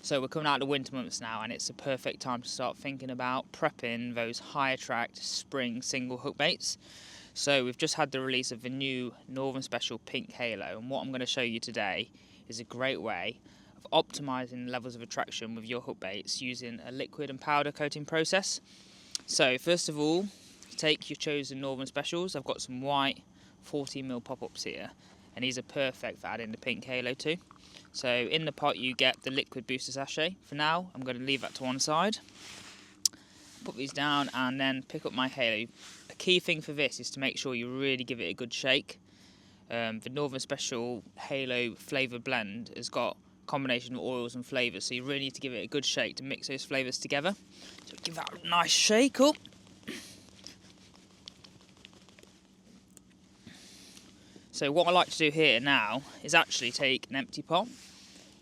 So we're coming out of the winter months now, and it's a perfect time to start thinking about prepping those high attract spring single hook baits. So we've just had the release of the new Northern Special Pink HALO, and what I'm going to show you today is a great way of optimizing levels of attraction with your hook baits using a liquid and powder coating process. So first of all, take your chosen Northern Specials. I've got some white 14mm pop-ups here, and these are perfect for adding the Pink HALO to. So in the pot you get the liquid booster sachet. For now I'm going to leave that to one side, put these down and then pick up my HALO. A key thing for this is to make sure you really give it a good shake. The Northern Special HALO flavour blend has got a combination of oils and flavours, so you really need to give it a good shake to mix those flavours together. So give that a nice shake up. So what I like to do here now is actually take an empty pot,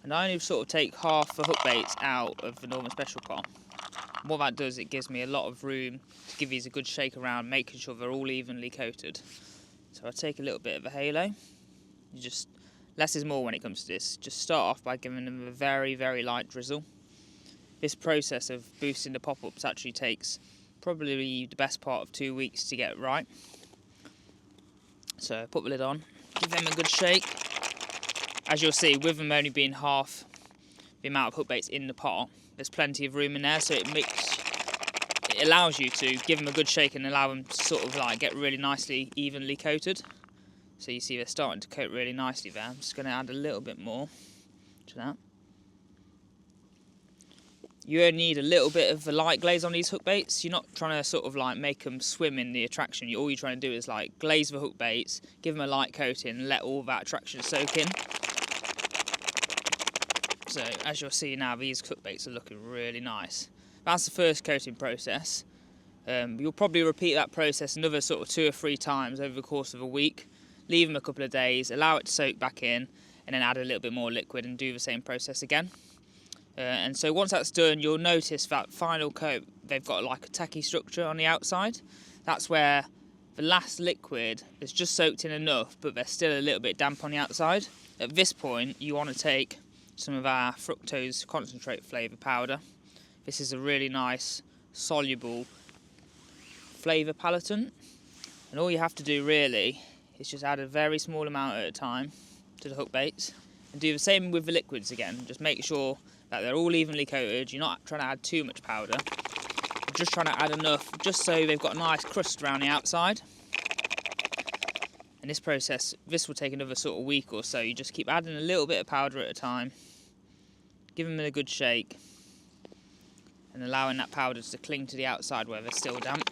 and I only sort of take half the hook baits out of the Northern Special pot. And what that does, it gives me a lot of room to give these a good shake around, making sure they're all evenly coated. So I take a little bit of a HALO. Less is more when it comes to this. Just start off by giving them a very, very light drizzle. This process of boosting the pop-ups actually takes probably the best part of 2 weeks to get right. So put the lid on, give them a good shake. As you'll see, with them only being half the amount of hook baits in the pot, there's plenty of room in there, so it allows you to give them a good shake and allow them to sort of like get really nicely evenly coated. So you see they're starting to coat really nicely there. I'm just going to add a little bit more to that. You only need a little bit of a light glaze on these hook baits. You're not trying to sort of like make them swim in the attraction. All you're trying to do is like glaze the hook baits, give them a light coating and let all that attraction soak in. So as you'll see now, these hook baits are looking really nice. That's the first coating process. You'll probably repeat that process another sort of 2 or 3 times over the course of a week. Leave them a couple of days, allow it to soak back in, and then add a little bit more liquid and do the same process again. And so once that's done, you'll notice that final coat, they've got like a tacky structure on the outside. That's where the last liquid is just soaked in enough, but they're still a little bit damp on the outside. At this point, you want to take some of our Fructose Concentrate flavour powder. This is a really nice, soluble flavour palatant. And all you have to do really is just add a very small amount at a time to the hook baits. And do the same with the liquids again. Just make sure that they're all evenly coated. You're not trying to add too much powder. You're just trying to add enough just so they've got a nice crust around the outside. And this process, this will take another sort of week or so. You just keep adding a little bit of powder at a time. Give them a good shake. And allowing that powder to cling to the outside where they're still damp.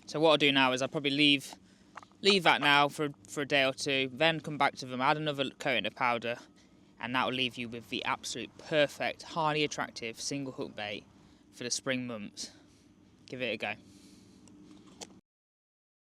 So what I'll do now is I'll probably leave that now for a day or two, then come back to them, add another coating of powder, and that will leave you with the absolute perfect, highly attractive single hook bait for the spring months. Give it a go.